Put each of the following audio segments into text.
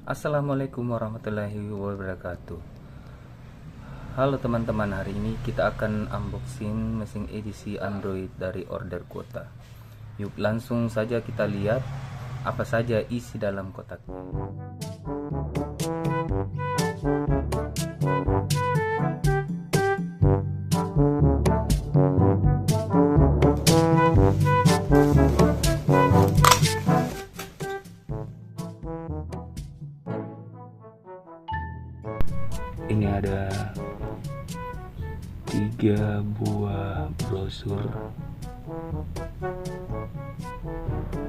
Assalamualaikum warahmatullahi wabarakatuh. Halo teman-teman, hari ini kita akan unboxing mesin edisi Android dari Order Quota. Yuk langsung saja kita lihat apa saja isi dalam kotaknya. Ini ada 3 buah brosur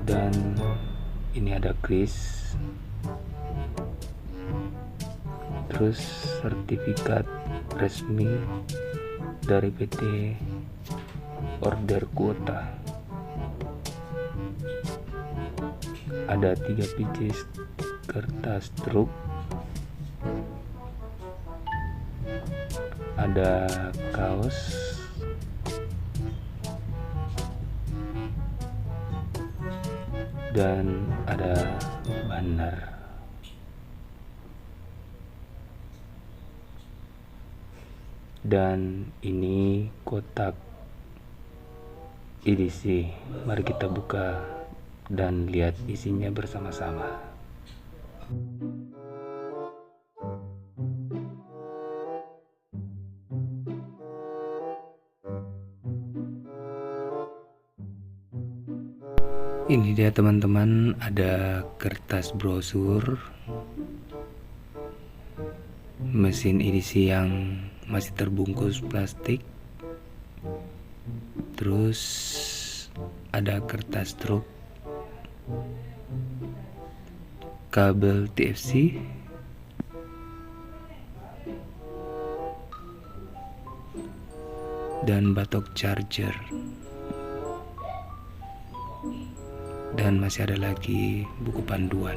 dan ini ada kris, terus sertifikat resmi dari PT Order Quota. Ada 3 biji kertas truk, ada kaos, dan ada banner. Dan ini kotak edisi. Mari kita buka dan lihat isinya bersama-sama. Ini dia teman-teman, ada kertas brosur, mesin edisi yang masih terbungkus plastik, terus ada kertas truk, kabel TFC, dan batok charger. Dan masih ada lagi buku panduan.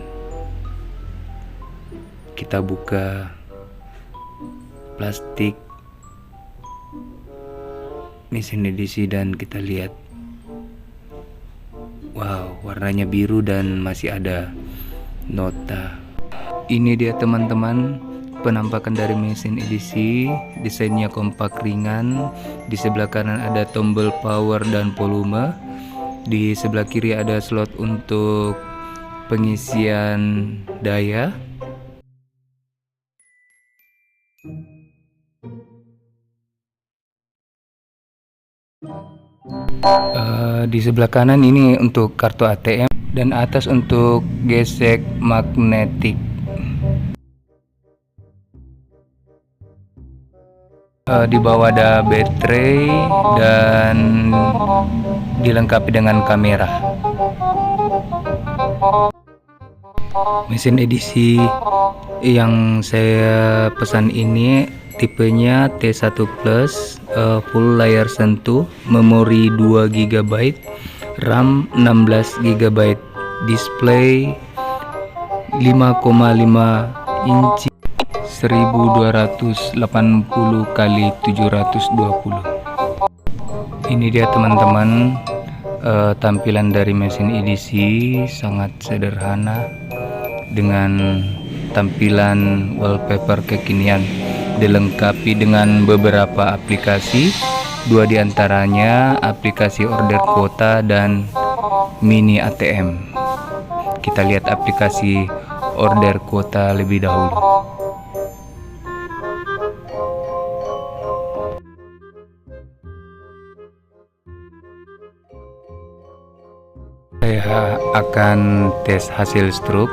Kita buka plastik mesin edisi dan kita lihat, wow, warnanya biru dan masih ada nota. Ini dia teman-teman, penampakan dari mesin edisi. Desainnya kompak ringan. Di sebelah kanan ada tombol power dan volume. Di sebelah kiri ada slot untuk pengisian daya. Di sebelah kanan ini untuk kartu ATM dan atas untuk gesek magnetik. Di bawah ada baterai dan dilengkapi dengan kamera. Mesin edisi yang saya pesan ini tipenya T1 Plus, full layar sentuh, memori 2 GB, RAM 16 GB, display 5,5 inci 1280 kali 720. Ini dia teman-teman, tampilan dari mesin edisi sangat sederhana dengan tampilan wallpaper kekinian, dilengkapi dengan beberapa aplikasi, 2 diantaranya aplikasi Order Quota dan Mini ATM. Kita lihat aplikasi Order Quota lebih dahulu. Saya akan tes hasil struk.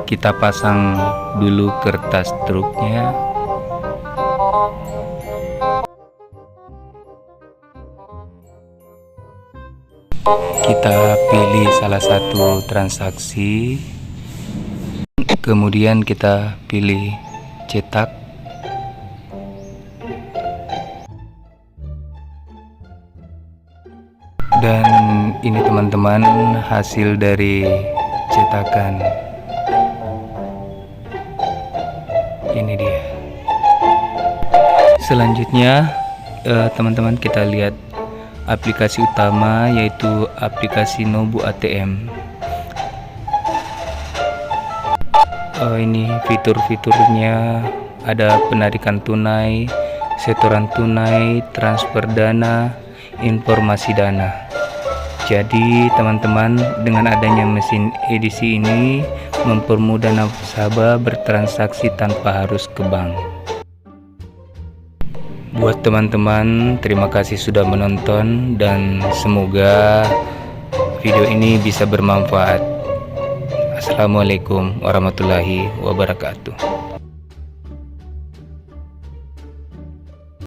Kita pasang dulu kertas truknya. Kita pilih salah satu transaksi, kemudian kita pilih cetak. Dan ini teman-teman hasil dari cetakan. Ini dia. Selanjutnya teman-teman kita lihat aplikasi utama, yaitu aplikasi Nobu ATM. Ini fitur-fiturnya, ada penarikan tunai, setoran tunai, transfer dana, informasi dana. Jadi teman-teman, dengan adanya mesin edisi ini mempermudah nasabah bertransaksi tanpa harus ke bank. Buat teman-teman, terima kasih sudah menonton dan semoga video ini bisa bermanfaat. Assalamualaikum warahmatullahi wabarakatuh.